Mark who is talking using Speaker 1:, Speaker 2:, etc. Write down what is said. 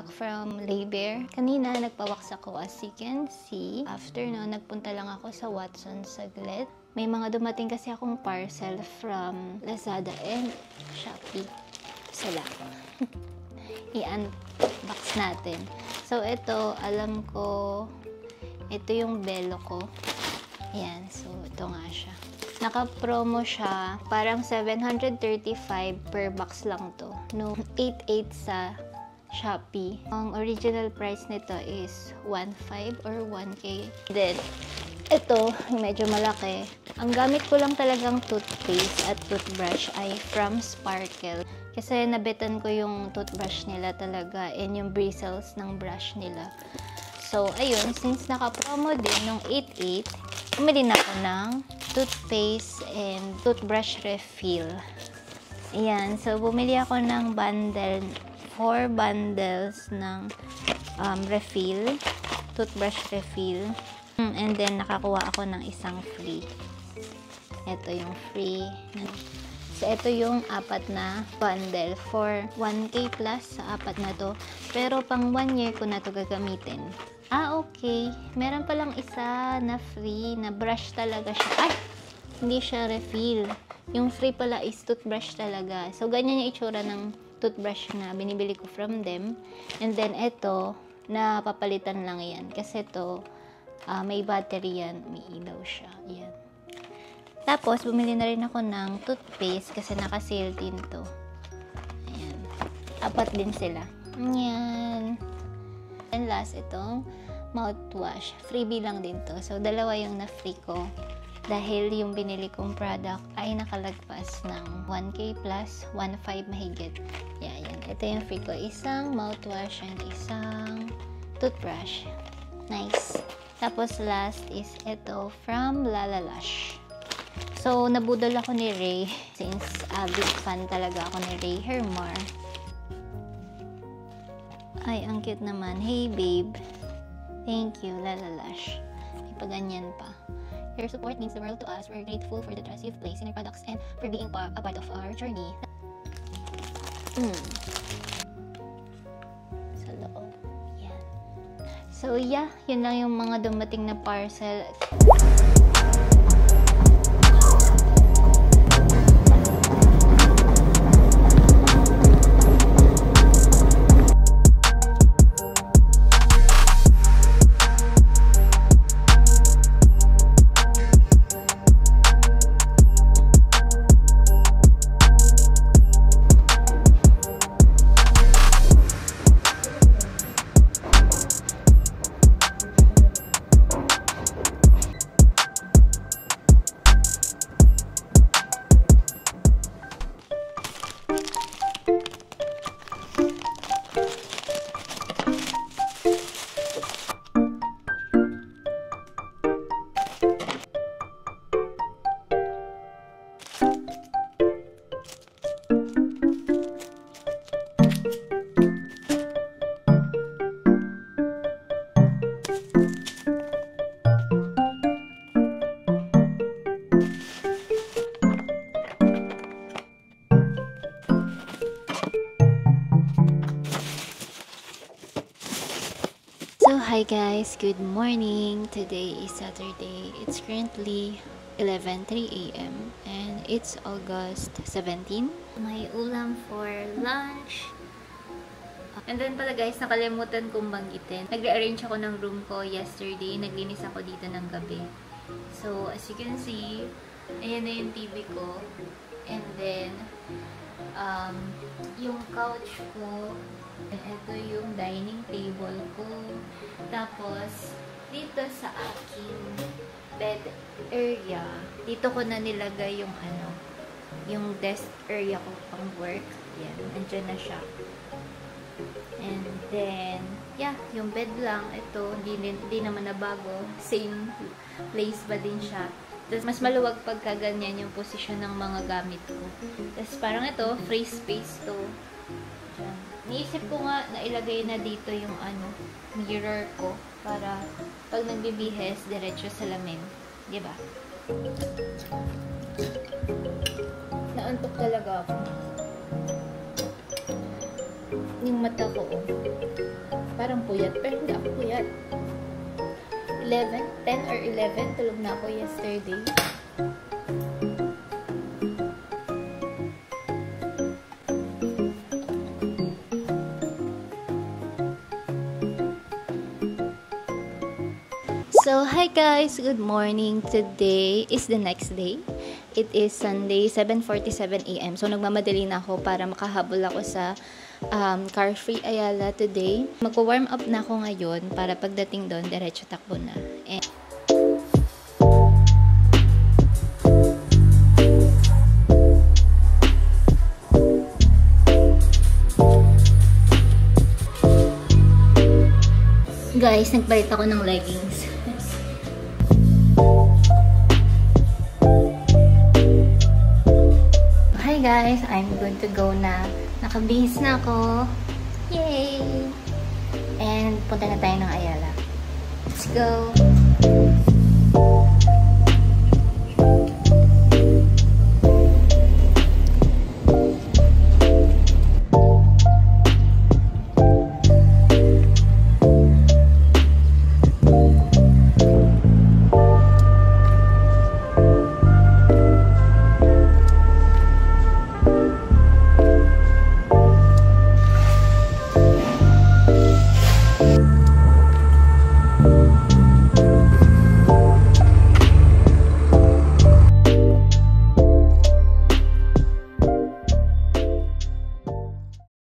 Speaker 1: back from labor. Kanina, nagpa-wax ako as you can see. After no, nagpunta lang ako sa Watsons saglit. May mga dumating kasi akong parcel from Lazada and Shopee. Sala. I-unbox natin. So, ito, alam ko, ito yung belo ko. Ayan, so ito nga siya. Naka-promo siya, parang 735 per box lang to. No, 88 sa Shopee. Ang original price nito is 1.5 or 1K. Then, ito, medyo malaki. Ang gamit ko lang talagang toothpaste at toothbrush ay from Sparkle. Kasi nabetan ko yung toothbrush nila talaga and yung bristles ng brush nila. So, ayun, since naka-promo din nung 88, bumili na ako ng toothpaste and toothbrush refill. Ayan, so bumili ako ng bundle, 4 bundles ng refill, toothbrush refill. And then, nakakuha ako ng isang free. Ito yung free. So, ito yung 4 na bundle for 1K plus sa 4 na to. Pero, pang 1 year ko na to gagamitin. Okay. Meron palang isa na free na brush talaga siya. Ay! Hindi siya refill. Yung free pala is toothbrush talaga. So, ganyan yung itsura ng toothbrush na binibili ko from them. And then, ito, napapalitan lang yan. Kasi ito, may battery yan. May ilaw siya. Yan. Tapos, bumili na rin ako ng toothpaste kasi naka-sale din to. Ayan. 4 din sila. Ayan. And last, itong mouthwash. Freebie lang din to. So, 2 yung na-free ko. Dahil yung binili kong product ay nakalagpas ng 1K plus 1.5 mahigit. Yan. Ito yung free ko. Isang mouthwash and isang toothbrush. Nice. Tapos, last is ito from Lalalash. So, nabudol ako ni Ray since big fan talaga ako ni Ray Hermar. Ay, ang cute naman. Hey, babe. Thank you, Lalalash. May paganyan pa. Your support means the world to us. We're grateful for the trust you've placed in our products and for being a part of our journey. Sa loob. Yan. So, yeah. Yun lang yung mga dumating na parcel. So, hi guys! Good morning! Today is Saturday. It's currently 11:03 AM and it's August 17. May ulam for lunch. And then pala guys, nakalimutan kong banggitin. Nag-rearrange ako ng room ko yesterday. Naglinis ako dito ng gabi. So, as you can see, ayan na yung TV ko. And then, yung couch ko. Ito yung dining table ko. Tapos, dito sa aking bed area, dito ko na nilagay yung yung desk area ko pang work. Yan, andyan na siya. And then, yeah, yung bed lang, ito, hindi naman nabago. Same place ba din siya. Tapos, mas maluwag pagka ganyan yung posisyon ng mga gamit ko. Tapos, parang ito, free space to. Diyan. Niisip ko nga na ilagay na dito yung mirror ko para pag nagbibihes, diretso sa lamin. Diba? Naantok talaga ako. Yung mata ko, oh. Parang puyat, pero hindi ako puyat. 10 or 11, tulog na ako yesterday. So, hi guys! Good morning! Today is the next day. It is Sunday, 7:47 AM. So, nagmamadali na ako para makahabol ako sa Car Free Ayala today. Magpo-warm up na ako ngayon para pagdating doon, diretso takbo na. Guys, nagpalit ako ng leggings. Hi guys, I'm good to go na. Nakabihis na ako. Yay! And punta na tayo ng Ayala. Let's go!